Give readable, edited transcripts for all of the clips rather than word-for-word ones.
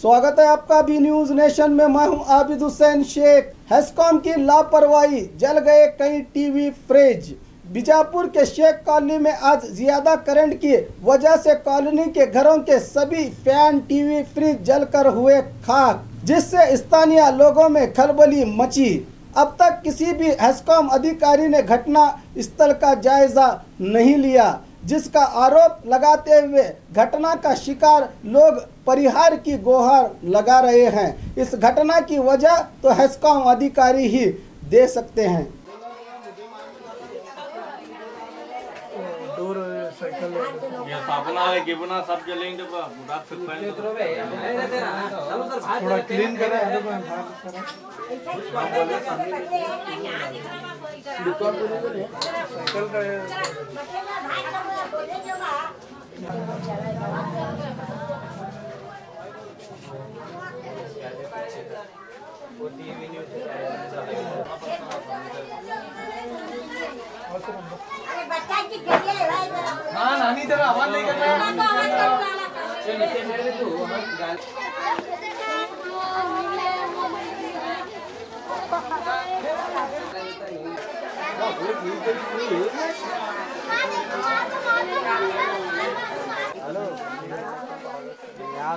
स्वागत है आपका बी न्यूज नेशन में। मैं हूं आबिद हुसैन शेख। हेस्कॉम की लापरवाही, जल गए कई टीवी फ्रिज। बीजापुर के शेख कॉलोनी में आज ज्यादा करंट की वजह से कॉलोनी के घरों के सभी फैन, टीवी, फ्रिज जलकर हुए खाक, जिससे स्थानीय लोगों में खलबली मची। अब तक किसी भी हेस्कॉम अधिकारी ने घटना स्थल का जायजा नहीं लिया, जिसका आरोप लगाते हुए घटना का शिकार लोग परिहार की गुहार लगा रहे हैं। इस घटना की वजह तो हेस्कॉम अधिकारी ही दे सकते हैं। सब जलेंगे थोड़ा क्लीन करें। हाँ नानी तेरा आवाज नहीं कर रहा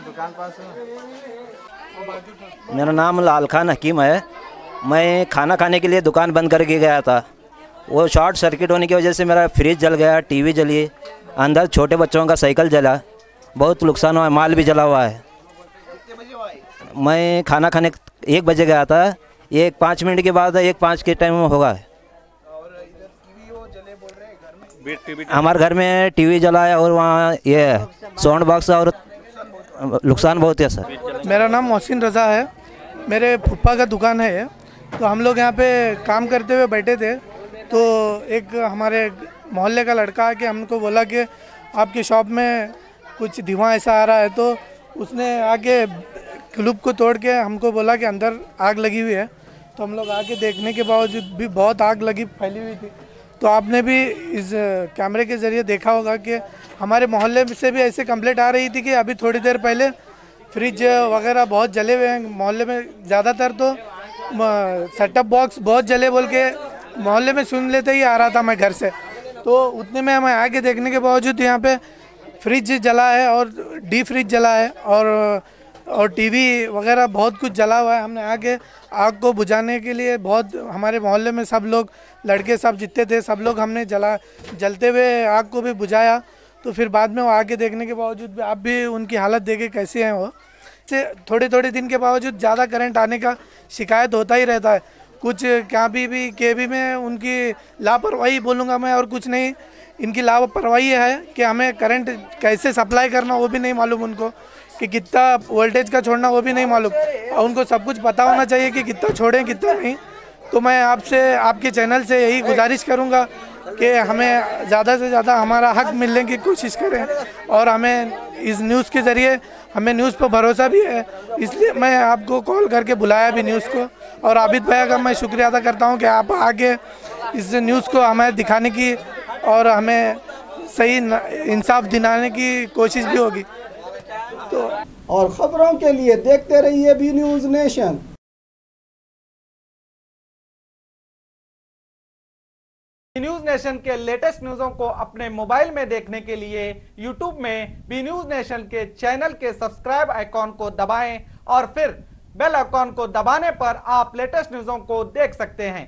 दुकान पास। मेरा नाम लाल खान हकीम है। मैं खाना खाने के लिए दुकान बंद करके गया था। वो शॉर्ट सर्किट होने की वजह से मेरा फ्रिज जल गया, टीवी जली, अंदर छोटे बच्चों का साइकिल जला, बहुत नुकसान हुआ है, माल भी जला हुआ है। मैं खाना खाने 1 बजे गया था, 5 मिनट के बाद 1:05 के टाइम में होगा। हमारे घर में टीवी जला है और वहाँ ये साउंड बॉक्स और नुकसान बहुत है सर। मेरा नाम मोहसिन रज़ा है। मेरे फूफा का दुकान है, तो हम लोग यहाँ पे काम करते हुए बैठे थे, तो एक हमारे मोहल्ले का लड़का आके हमको बोला कि आपकी शॉप में कुछ धुआं ऐसा आ रहा है। तो उसने आके क्लूब को तोड़ के हमको बोला कि अंदर आग लगी हुई है। तो हम लोग आके देखने के बावजूद भी बहुत आग लगी फैली हुई थी। तो आपने भी इस कैमरे के ज़रिए देखा होगा कि हमारे मोहल्ले से भी ऐसे कंप्लेंट आ रही थी कि अभी थोड़ी देर पहले फ्रिज वगैरह बहुत जले हुए हैं मोहल्ले में। ज़्यादातर तो सेटअप बॉक्स बहुत जले बोल के मोहल्ले में सुन लेते ही आ रहा था मैं घर से। तो उतने में हमें आके देखने के बावजूद यहाँ पे फ्रिज जला है और डीप फ्रिज जला है और टीवी वगैरह बहुत कुछ जला हुआ है। हमने आके आग को बुझाने के लिए बहुत हमारे मोहल्ले में सब लोग, लड़के सब जितने थे, सब लोग हमने जलते हुए आग को भी बुझाया। तो फिर बाद में वो आके देखने के बावजूद भी आप भी उनकी हालत देखे कैसे हैं वो। से थोड़े दिन के बावजूद ज़्यादा करंट आने का शिकायत होता ही रहता है। कुछ केबी में उनकी लापरवाही बोलूँगा मैं, और कुछ नहीं, इनकी लापरवाही है कि हमें करंट कैसे सप्लाई करना वो भी नहीं मालूम उनको, कि कितना वोल्टेज का छोड़ना वो भी नहीं मालूम। और उनको सब कुछ पता होना चाहिए कि कितना छोड़ें कितना नहीं। तो मैं आपसे, आपके चैनल से यही गुजारिश करूँगा कि हमें ज़्यादा से ज़्यादा हमारा हक मिलने की कोशिश करें। और हमें इस न्यूज़ के ज़रिए, हमें न्यूज़ पर भरोसा भी है, इसलिए मैं आपको कॉल करके बुलाया भी न्यूज़ को। और आबिद भैया का मैं शुक्रिया अदा करता हूं कि आप आगे इस न्यूज़ को हमें दिखाने की और हमें सही इंसाफ दिलाने की कोशिश भी होगी। तो और खबरों के लिए देखते रहिए B news nation. News nation के लेटेस्ट न्यूज़ों को अपने मोबाइल में देखने के लिए यूट्यूब में बी न्यूज नेशन के चैनल के सब्सक्राइब आइकॉन को दबाएं और फिर बेल आइकॉन को दबाने पर आप लेटेस्ट न्यूज़ों को देख सकते हैं।